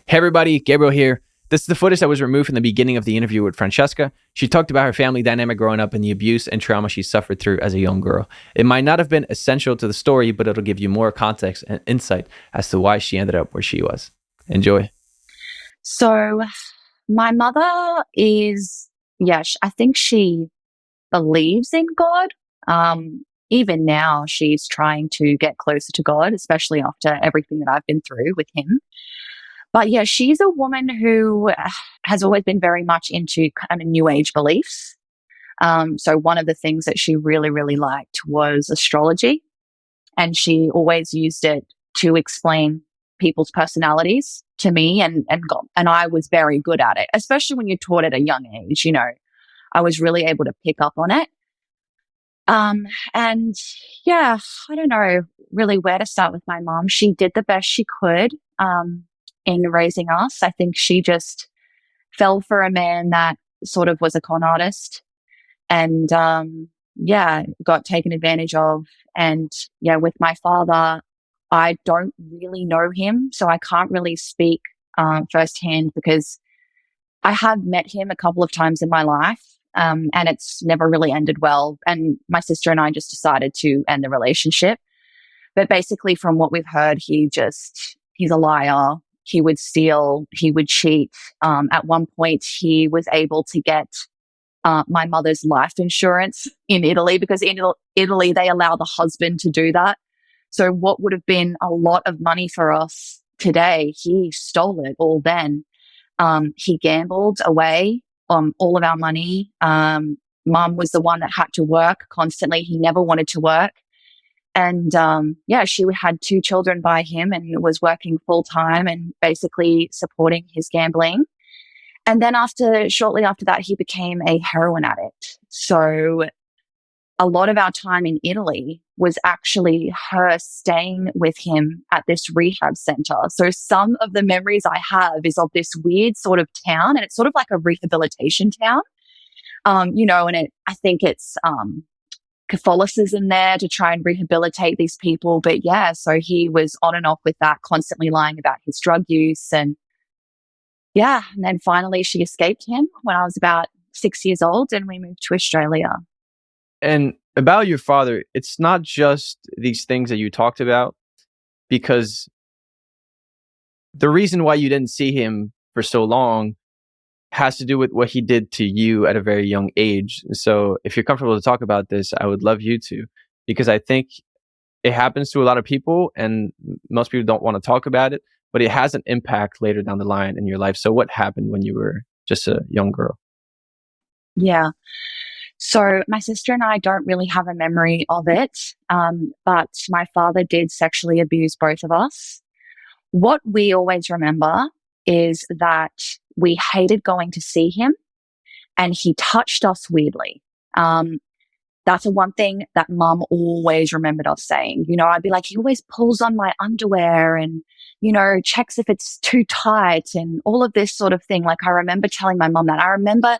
Hey everybody, Gabriel here. This is the footage that was removed from the beginning of the interview with Francesca. She talked about her family dynamic growing up and the abuse and trauma she suffered through as a young girl. It might not have been essential to the story, but it'll give you more context and insight as to why she ended up where she was. Enjoy. So my mother is, I think she believes in God. Even now, she's trying to get closer to God, especially after everything that I've been through with him. But yeah, she's a woman who has always been very much into kind of new age beliefs. So one of the things that she really, really liked was astrology. And she always used it to explain people's personalities to me and I was very good at it, especially when you're taught at a young age, I was really able to pick up on it. And yeah, I don't know really where to start with my mom. She did the best she could, in raising us. I think she just fell for a man that sort of was a con artist and, got taken advantage of. And yeah, with my father, I don't really know him, so I can't really speak firsthand because I have met him a couple of times in my life, and it's never really ended well. And my sister and I just decided to end the relationship. But basically, from what we've heard, he's a liar. He would steal, he would cheat. At one point, he was able to get my mother's life insurance in Italy because in Italy, they allow the husband to do that. So what would have been a lot of money for us today, he stole it all then. He gambled away all of our money. Mum was the one that had to work constantly. He never wanted to work. And she had 2 children by him and was working full time and basically supporting his gambling. And then shortly after that, he became a heroin addict. So a lot of our time in Italy was actually her staying with him at this rehab center. So some of the memories I have is of this weird sort of town, and it's sort of like a rehabilitation town, I think it's Catholicism there to try and rehabilitate these people. But yeah, so he was on and off with that, constantly lying about his drug use. And yeah, and then finally she escaped him when I was about 6 years old and we moved to Australia. And about your father, it's not just these things that you talked about, because the reason why you didn't see him for so long has to do with what he did to you at a very young age. So if you're comfortable to talk about this, I would love you to, because I think it happens to a lot of people and most people don't want to talk about it, but it has an impact later down the line in your life. So what happened when you were just a young girl? Yeah. So my sister and I don't really have a memory of it, but my father did sexually abuse both of us. What we always remember is that we hated going to see him and he touched us weirdly. That's the one thing that mum always remembered us saying. I'd be like, he always pulls on my underwear and, checks if it's too tight and all of this sort of thing. Like I remember telling my mum that. I remember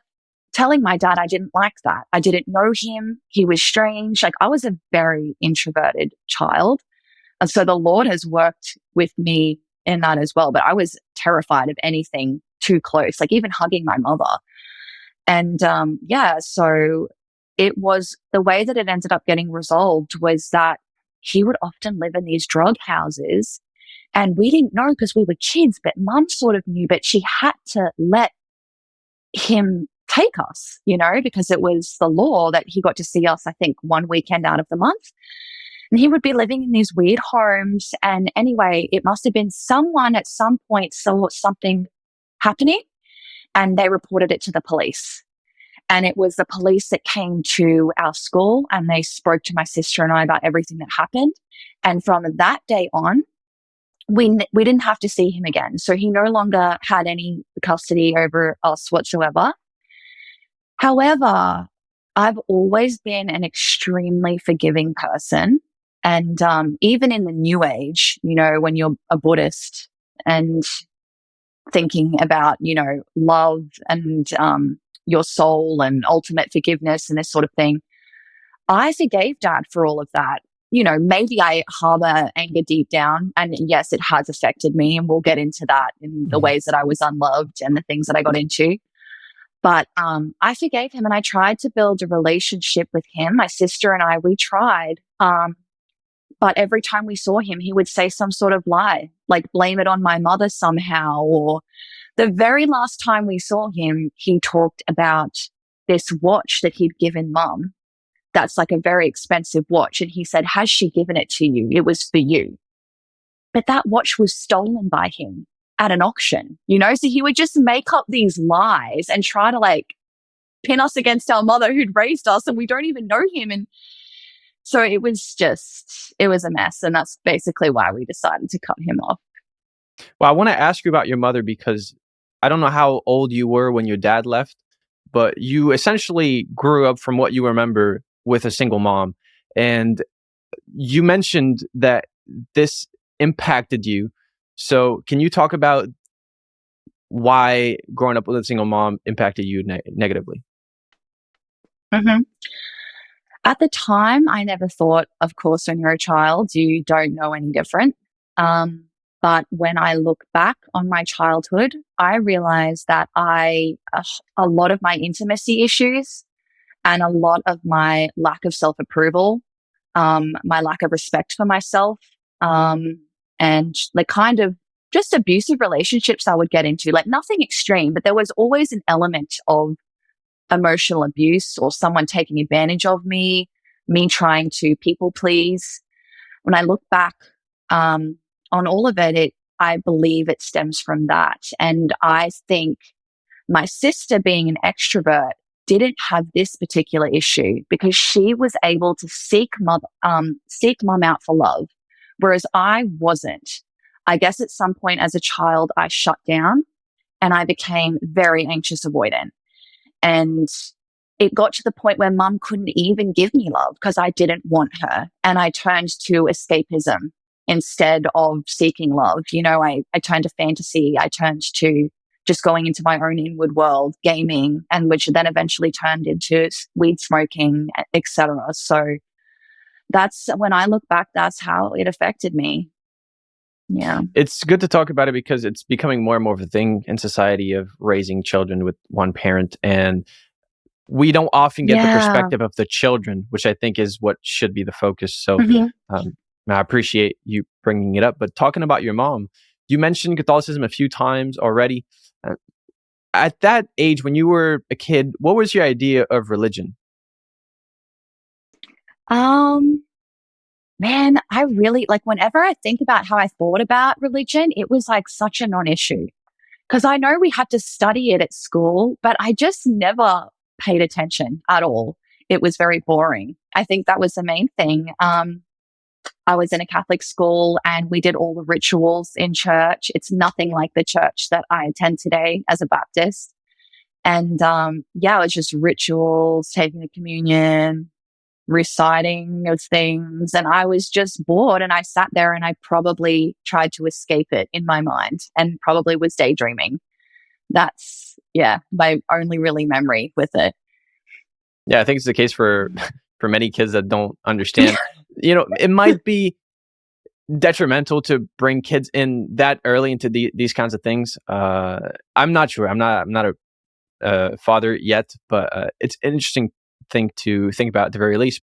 telling my dad I didn't like that. I didn't know him. He was strange. Like I was a very introverted child. And so the Lord has worked with me in that as well. But I was terrified of anything too close, like even hugging my mother. And so it was the way that it ended up getting resolved was that he would often live in these drug houses. And we didn't know because we were kids, but mum sort of knew, but she had to let him take us, because it was the law that he got to see us, I think, one weekend out of the month. And he would be living in these weird homes. And anyway, it must have been someone at some point saw something happening and they reported it to the police. And it was the police that came to our school and they spoke to my sister and I about everything that happened. And from that day on, we didn't have to see him again. So he no longer had any custody over us whatsoever. However, I've always been an extremely forgiving person. And even in the new age, when you're a Buddhist and thinking about, love and your soul and ultimate forgiveness and this sort of thing, I forgave Dad for all of that. maybe I harbor anger deep down. And yes, it has affected me. And we'll get into that in the Mhm. ways that I was unloved and the things that I got into. But I forgave him and I tried to build a relationship with him. My sister and I, we tried. But every time we saw him, he would say some sort of lie, like blame it on my mother somehow. Or the very last time we saw him, he talked about this watch that he'd given mum. That's like a very expensive watch. And he said, has she given it to you? It was for you. But that watch was stolen by him at an auction. So he would just make up these lies and try to like pin us against our mother who'd raised us and we don't even know him. And so it was a mess. And that's basically why we decided to cut him off. Well, I want to ask you about your mother because I don't know how old you were when your dad left, but you essentially grew up, from what you remember, with a single mom. And you mentioned that this impacted you. So, can you talk about why growing up with a single mom impacted you negatively? hmm At the time, I never thought, of course, when you're a child, you don't know any different. Um, but when I look back on my childhood, I realized that a lot of my intimacy issues and a lot of my lack of self approval, my lack of respect for myself, and the kind of just abusive relationships I would get into, like nothing extreme, but there was always an element of emotional abuse or someone taking advantage of me trying to people please. When I look back on all of it, I believe it stems from that. And I think my sister, being an extrovert, didn't have this particular issue because she was able to seek mom out for love, whereas I wasn't. I guess at some point as a child, I shut down and I became very anxious avoidant. And it got to the point where mum couldn't even give me love because I didn't want her. And I turned to escapism instead of seeking love. I turned to fantasy. I turned to just going into my own inward world, gaming, and which then eventually turned into weed smoking, etc. So that's when I look back, that's how it affected me. Yeah. It's good to talk about it because it's becoming more and more of a thing in society of raising children with one parent. And we don't often get the Yeah. perspective of the children, which I think is what should be the focus. So hmm um, I appreciate you bringing it up. But talking about your mom, you mentioned Catholicism a few times already. Uh, at that age, when you were a kid, what was your idea of religion? Um, Man, I really like whenever I think about how I thought about religion, it was like such a non issue because I know we had to study it at school, but I just never paid attention at all. It was very boring. I think that was the main thing. I was in a Catholic school and we did all the rituals in church. It's nothing like the church that I attend today as a Baptist. And yeah, it was just rituals, taking the communion, reciting of things. And I was just bored and I sat there and I probably tried to escape it in my mind and probably was daydreaming. That's, yeah, my only really memory with it. Yeah, I think it's the case for for many kids that don't understand. It might be detrimental to bring kids in that early into these kinds of things. I'm not sure. I'm not a father yet, but it's an interesting thing to think about at the very least.